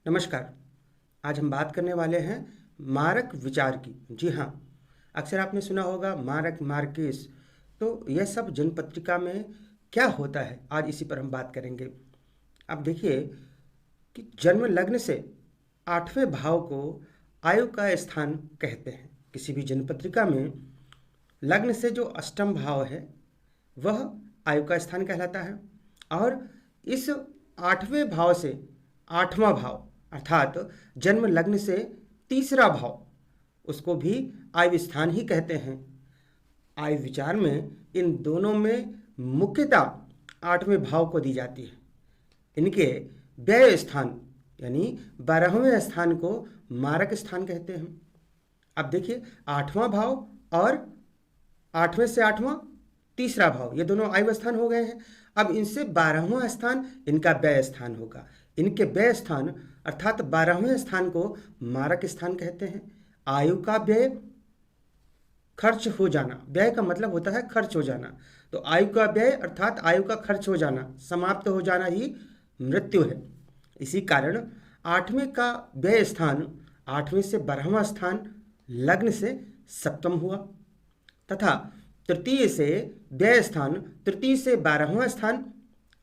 नमस्कार। आज हम बात करने वाले हैं मारक विचार की। जी हाँ, अक्सर आपने सुना होगा मारक, मार्केस। तो यह सब जनपत्रिका में क्या होता है, आज इसी पर हम बात करेंगे। अब देखिए कि जन्म लग्न से 8वें भाव को आयु का स्थान कहते हैं। किसी भी जनपत्रिका में लग्न से जो अष्टम भाव है वह आयु का स्थान कहलाता है, और इस 8वें भाव से 8वां भाव अर्थात जन्म लग्न से तीसरा भाव, उसको भी आयु स्थान ही कहते हैं। आयु विचार में इन दोनों में मुख्यतः 8वें भाव को दी जाती है। इनके व्यय स्थान यानी 12वें स्थान को मारक स्थान कहते हैं। अब देखिए 8वां भाव और 8वें से 8वां तीसरा भाव, ये दोनों आयु स्थान हो गए हैं। अब इनसे 12वां स्थान इनका व्यय स्थान होगा। इनके व्यय स्थान अर्थात 12वें स्थान को मारक स्थान कहते हैं। आयु का व्यय खर्च हो जाना, व्यय का मतलब होता है खर्च हो जाना। तो आयु का व्यय अर्थात आयु का खर्च हो जाना, समाप्त हो जाना ही मृत्यु है। इसी कारण 8वें का व्यय स्थान 8वें से 12वां स्थान लग्न से सप्तम हुआ, तथा तृतीय से व्यय स्थान तृतीय से 12वां स्थान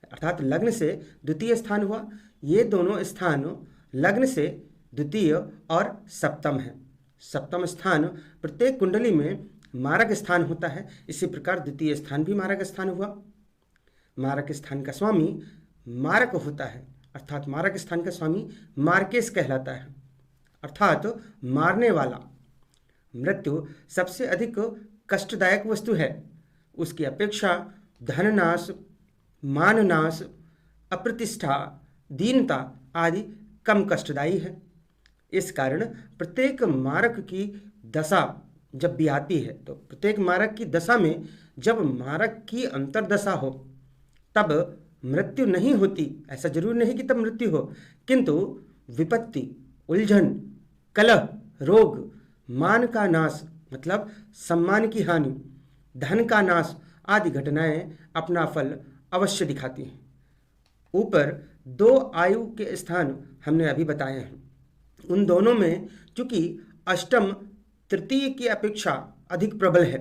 अर्थात लग्न से द्वितीय स्थान हुआ। ये दोनों स्थान लग्न से द्वितीय और सप्तम है। सप्तम स्थान प्रत्येक कुंडली में मारक स्थान होता है। इसी प्रकार द्वितीय स्थान भी मारक स्थान हुआ। मारक स्थान का स्वामी मारक होता है, अर्थात मारक स्थान का स्वामी मार्केस कहलाता है, अर्थात मारने वाला। मृत्यु सबसे अधिक कष्टदायक वस्तु है। उसकी अपेक्षा धननाश, माननाश, अप्रतिष्ठा, दीनता आदि कम कष्टदायी है। इस कारण प्रत्येक मारक की दशा जब भी आती है, तो प्रत्येक मारक की दशा में जब मारक की अंतर्दशा हो तब मृत्यु नहीं होती। ऐसा जरूर नहीं कि तब मृत्यु हो, किंतु विपत्ति, उलझन, कलह, रोग, मान का नाश मतलब सम्मान की हानि, धन का नाश आदि घटनाएं अपना फल अवश्य दिखाती हैं। ऊपर 2 आयु के स्थान हमने अभी बताए हैं। उन दोनों में चूंकि अष्टम तृतीय की अपेक्षा अधिक प्रबल है,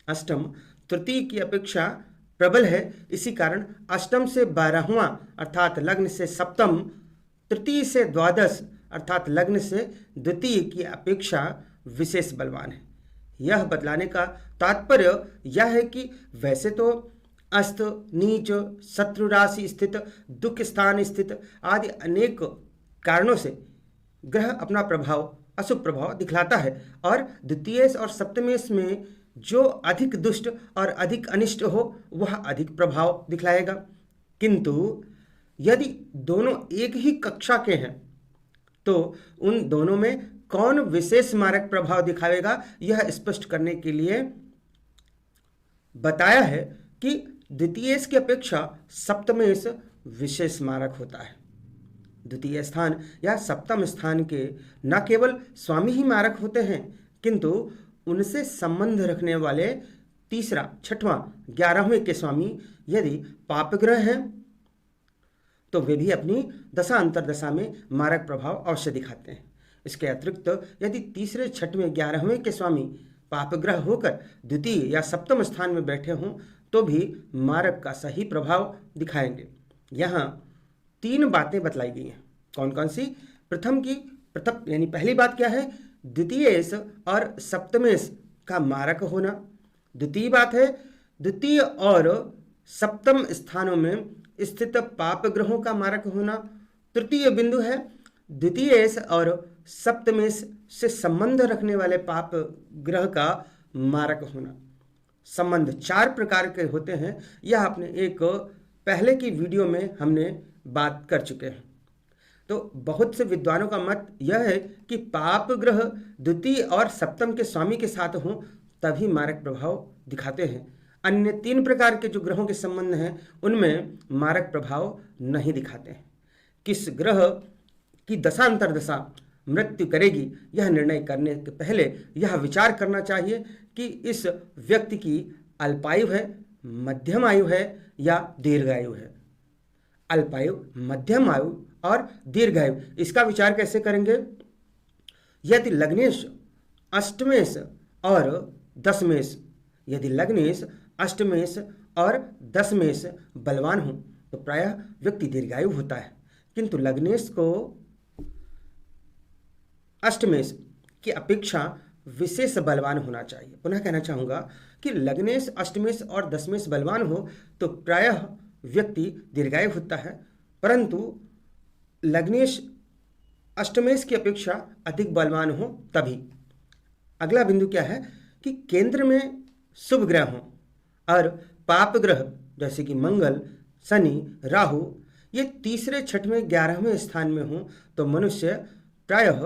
अष्टम तृतीय की अपेक्षा प्रबल है, इसी कारण अष्टम से 12वां अर्थात लग्न से सप्तम, तृतीय से द्वादश अर्थात लग्न से द्वितीय की अपेक्षा विशेष बलवान है। यह बतलाने का तात्पर्य यह है कि वैसे तो अस्त, नीच, शत्रु राशि स्थित, दुख स्थान स्थित आदि अनेक कारणों से ग्रह अपना प्रभाव, अशुभ प्रभाव दिखलाता है, और द्वितीयेश और सप्तमेश में जो अधिक दुष्ट और अधिक अनिष्ट हो वह अधिक प्रभाव दिखलाएगा। किंतु यदि दोनों एक ही कक्षा के हैं तो उन दोनों में कौन विशेष मारक प्रभाव दिखाएगा, यह स्पष्ट करने के लिए बताया है कि द्वितीयेश की अपेक्षा सप्तमेश विशेष मारक होता है। द्वितीय स्थान या सप्तम स्थान के न केवल स्वामी ही मारक होते हैं, किंतु उनसे संबंध रखने वाले तीसरा, छठवां, 11वें के स्वामी यदि पापग्रह हैं तो वे भी अपनी दशा अंतरदशा में मारक प्रभाव अवश्य दिखाते हैं। इसके अतिरिक्त यदि तीसरे, छठवें, 11वें के स्वामी पापग्रह होकर द्वितीय या सप्तम स्थान में बैठे हों तो भी मारक का सही प्रभाव दिखाएंगे। यहाँ 3 बातें बतलाई गई हैं। कौन कौन सी? प्रथम यानी पहली बात क्या है? द्वितीयेश और सप्तमेश का मारक होना। द्वितीय बात है द्वितीय और सप्तम स्थानों में स्थित पाप ग्रहों का मारक होना। तृतीय बिंदु है द्वितीयेश और सप्तमेश से संबंध रखने वाले पाप ग्रह का मारक होना। संबंध 4 प्रकार के होते हैं, यह अपने एक पहले की वीडियो में हमने बात कर चुके हैं। तो बहुत से विद्वानों का मत यह है कि पाप ग्रह द्वितीय और सप्तम के स्वामी के साथ हों तभी मारक प्रभाव दिखाते हैं। अन्य 3 प्रकार के जो ग्रहों के संबंध हैं उनमें मारक प्रभाव नहीं दिखाते हैं। किस ग्रह की दशा अंतरदशा मृत्यु करेगी, यह निर्णय करने के पहले यह विचार करना चाहिए कि इस व्यक्ति की अल्पायु है, मध्यम आयु है या दीर्घायु है। अल्पायु, मध्यम आयु और दीर्घायु। इसका विचार कैसे करेंगे? यदि लग्नेश अष्टमेश और दशमेश, यदि लग्नेश अष्टमेश और दशमेश बलवान हो तो प्रायः व्यक्ति दीर्घायु होता है, किंतु लग्नेश को अष्टमेश की अपेक्षा विशेष बलवान होना चाहिए। पुनः कहना चाहूँगा कि लग्नेश अष्टमेश और दशमेश बलवान हो तो प्रायः व्यक्ति दीर्घायु होता है, परंतु लग्नेश अष्टमेश की अपेक्षा अधिक बलवान हो तभी। अगला बिंदु क्या है कि केंद्र में शुभ ग्रह हों और पाप ग्रह जैसे कि मंगल, शनि, राहु ये तीसरे, छठवें, 11वें स्थान में हों तो मनुष्य प्रायः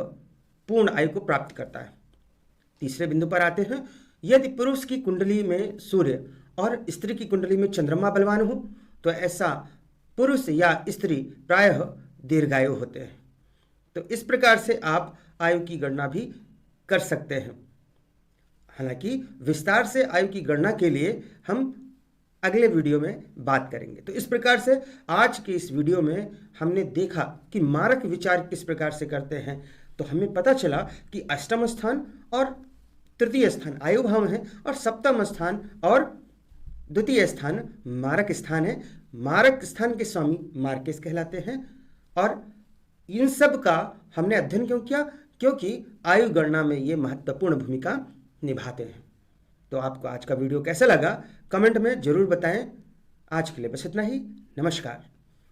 पूर्ण आयु को प्राप्त करता है। तीसरे बिंदु पर आते हैं, यदि पुरुष की कुंडली में सूर्य और स्त्री की कुंडली में चंद्रमा बलवान हो तो ऐसा पुरुष या स्त्री प्रायः दीर्घायु होते हैं। तो इस प्रकार से आप आयु की गणना भी कर सकते हैं। हालांकि विस्तार से आयु की गणना के लिए हम अगले वीडियो में बात करेंगे। तो इस प्रकार से आज के इस वीडियो में हमने देखा कि मारक विचार किस प्रकार से करते हैं। तो हमें पता चला कि अष्टम स्थान और तृतीय स्थान आयु भाव है और सप्तम स्थान और द्वितीय स्थान मारक स्थान है। मारक स्थान के स्वामी मार्केस कहलाते हैं। और इन सब का हमने अध्ययन क्यों किया? क्योंकि आयु गणना में ये महत्वपूर्ण भूमिका निभाते हैं। तो आपको आज का वीडियो कैसा लगा कमेंट में जरूर बताएं। आज के लिए बस इतना ही। नमस्कार।